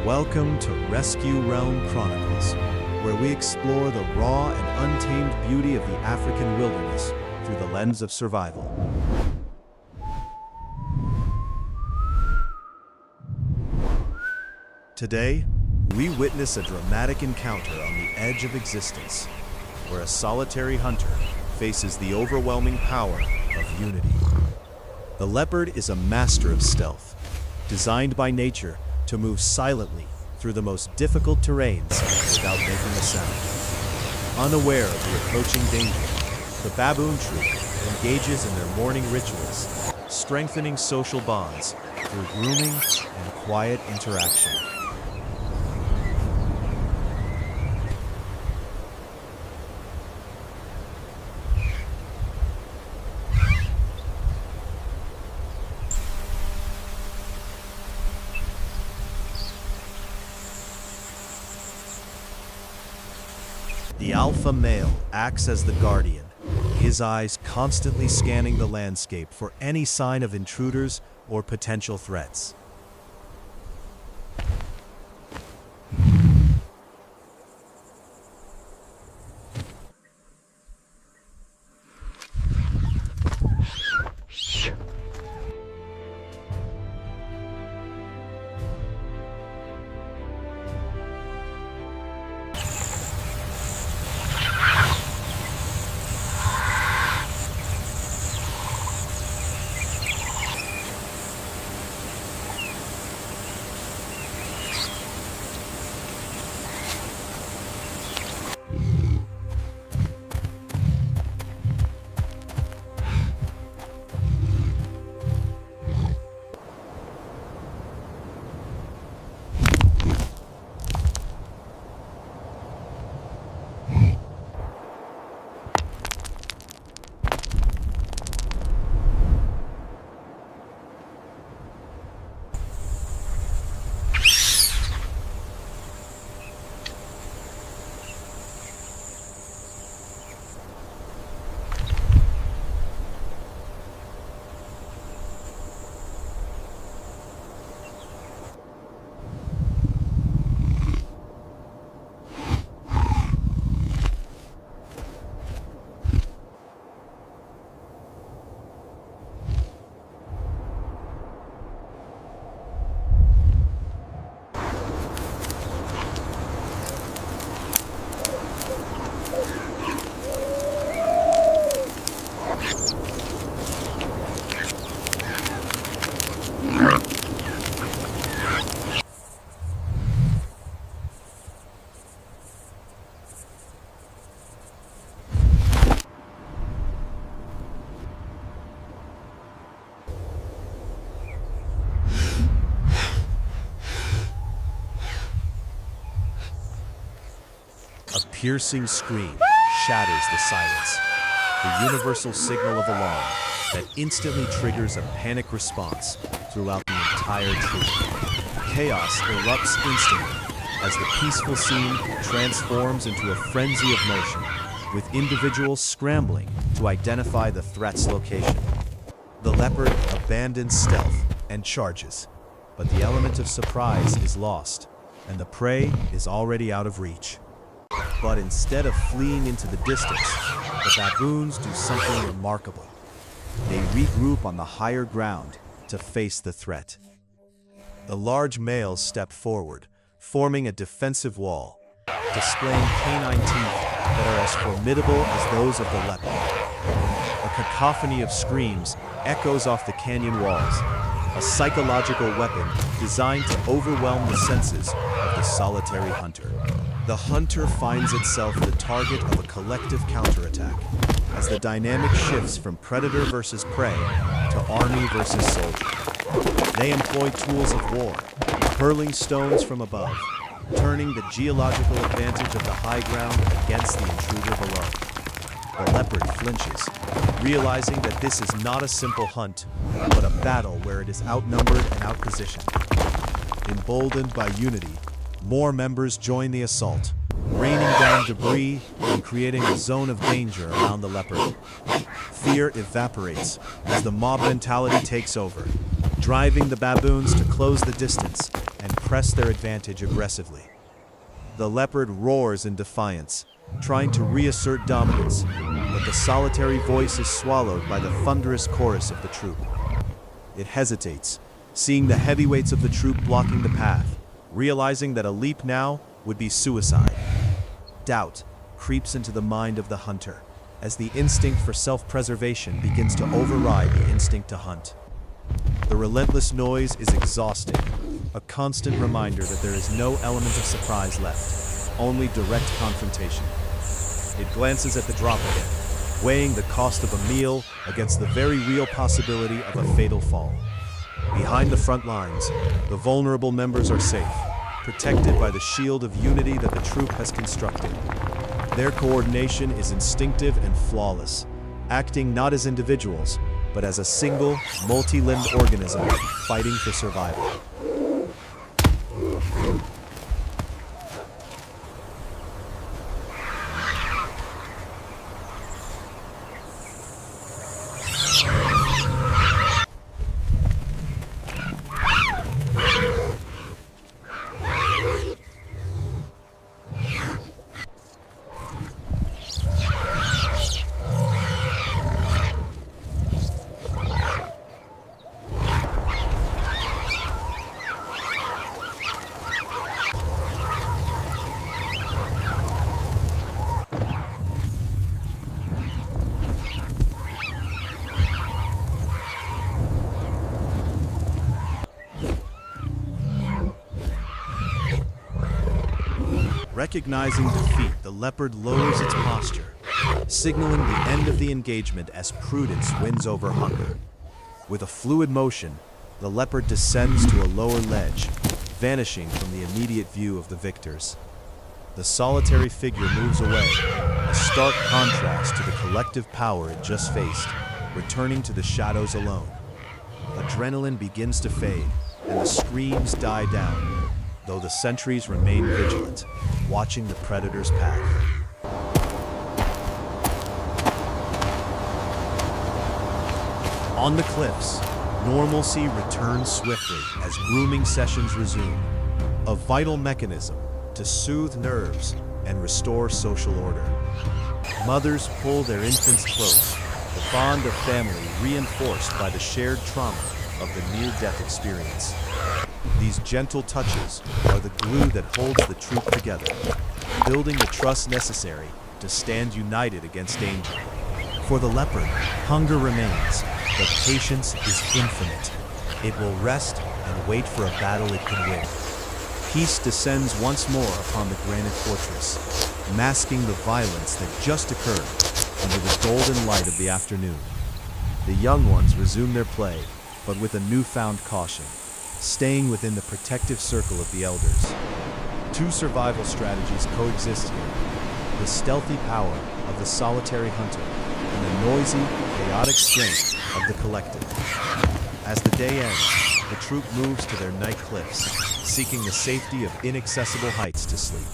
Welcome to Rescue Realm Chronicles, where we explore the raw and untamed beauty of the African wilderness through the lens of survival. Today, we witness a dramatic encounter on the edge of existence, where a solitary hunter faces the overwhelming power of unity. The leopard is a master of stealth, designed by nature to move silently through the most difficult terrains without making a sound. Unaware of the approaching danger, the baboon troop engages in their morning rituals, strengthening social bonds through grooming and quiet interaction. The alpha male acts as the guardian, his eyes constantly scanning the landscape for any sign of intruders or potential threats. A piercing scream shatters the silence, the universal signal of alarm that instantly triggers a panic response throughout the entire troop. Chaos erupts instantly as the peaceful scene transforms into a frenzy of motion, with individuals scrambling to identify the threat's location. The leopard abandons stealth and charges, but the element of surprise is lost, and the prey is already out of reach. But instead of fleeing into the distance, the baboons do something remarkable. They regroup on the higher ground to face the threat. The large males step forward, forming a defensive wall, displaying canine teeth that are as formidable as those of the leopard. A cacophony of screams echoes off the canyon walls, a psychological weapon designed to overwhelm the senses of the solitary hunter. The hunter finds itself the target of a collective counterattack, as the dynamic shifts from predator versus prey to army versus soldier. They employ tools of war, hurling stones from above, turning the geological advantage of the high ground against the intruder below. The leopard flinches, realizing that this is not a simple hunt, but a battle where it is outnumbered and outpositioned. Emboldened by unity, more members join the assault, raining down debris and creating a zone of danger around the leopard. Fear evaporates as the mob mentality takes over, driving the baboons to close the distance and press their advantage aggressively. The leopard roars in defiance, trying to reassert dominance, but the solitary voice is swallowed by the thunderous chorus of the troop. It hesitates, seeing the heavyweights of the troop blocking the path, realizing that a leap now would be suicide. Doubt creeps into the mind of the hunter, as the instinct for self-preservation begins to override the instinct to hunt. The relentless noise is exhausting, a constant reminder that there is no element of surprise left, only direct confrontation. It glances at the drop again, weighing the cost of a meal against the very real possibility of a fatal fall. Behind the front lines, the vulnerable members are safe, protected by the shield of unity that the troop has constructed. Their coordination is instinctive and flawless, acting not as individuals, but as a single, multi-limbed organism fighting for survival. Recognizing defeat, the leopard lowers its posture, signaling the end of the engagement as prudence wins over hunger. With a fluid motion, the leopard descends to a lower ledge, vanishing from the immediate view of the victors. The solitary figure moves away, a stark contrast to the collective power it just faced, returning to the shadows alone. Adrenaline begins to fade, and the screams die down, though the sentries remain vigilant, watching the predator's path. On the cliffs, normalcy returns swiftly as grooming sessions resume, a vital mechanism to soothe nerves and restore social order. Mothers pull their infants close, the bond of family reinforced by the shared trauma of the near-death experience. These gentle touches are the glue that holds the troop together, building the trust necessary to stand united against danger. For the leopard, hunger remains, but patience is infinite. It will rest and wait for a battle it can win. Peace descends once more upon the granite fortress, masking the violence that just occurred under the golden light of the afternoon. The young ones resume their play, but with a newfound caution, staying within the protective circle of the elders. Two survival strategies coexist here: the stealthy power of the solitary hunter and the noisy, chaotic strength of the collective. As the day ends, the troop moves to their night cliffs, seeking the safety of inaccessible heights to sleep.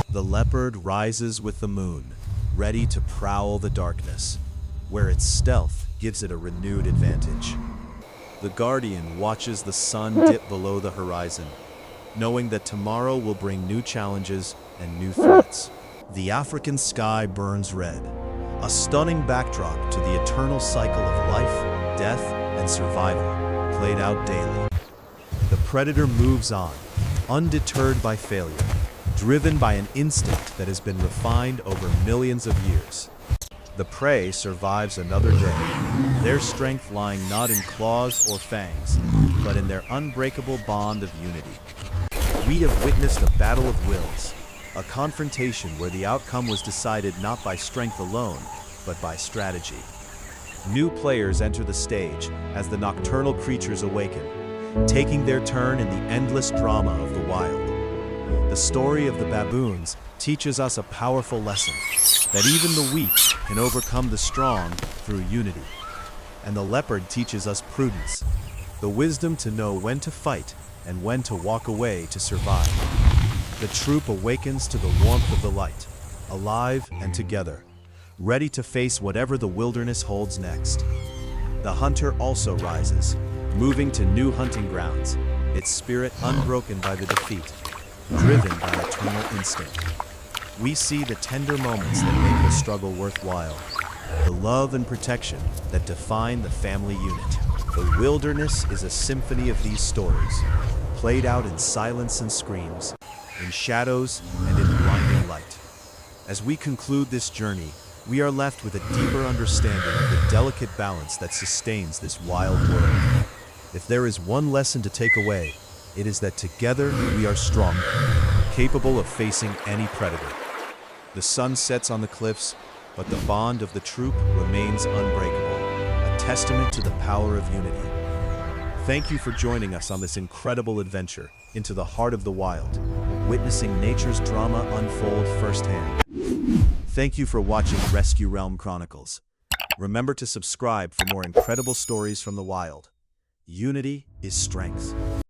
The leopard rises with the moon, ready to prowl the darkness, where its stealth gives it a renewed advantage. The guardian watches the sun dip below the horizon, knowing that tomorrow will bring new challenges and new threats. The African sky burns red, a stunning backdrop to the eternal cycle of life, death, and survival, played out daily. The predator moves on, undeterred by failure, driven by an instinct that has been refined over millions of years. The prey survives another day, their strength lying not in claws or fangs, but in their unbreakable bond of unity. We have witnessed a battle of wills, a confrontation where the outcome was decided not by strength alone, but by strategy. New players enter the stage as the nocturnal creatures awaken, taking their turn in the endless drama of the wild. The story of the baboons teaches us a powerful lesson, that even the weak can overcome the strong through unity. And the leopard teaches us prudence, the wisdom to know when to fight and when to walk away to survive. The troop awakens to the warmth of the light, alive and together, ready to face whatever the wilderness holds next. The hunter also rises, moving to new hunting grounds, its spirit unbroken by the defeat, driven by eternal instinct. We see the tender moments that make the struggle worthwhile, the love and protection that define the family unit. The wilderness is a symphony of these stories, played out in silence and screams, in shadows and in blinding light. As we conclude this journey, we are left with a deeper understanding of the delicate balance that sustains this wild world. If there is one lesson to take away, it is that together we are stronger, capable of facing any predator. The sun sets on the cliffs, but the bond of the troop remains unbreakable, a testament to the power of unity. Thank you for joining us on this incredible adventure into the heart of the wild, witnessing nature's drama unfold firsthand. Thank you for watching Rescue Realm Chronicles. Remember to subscribe for more incredible stories from the wild. Unity is strength.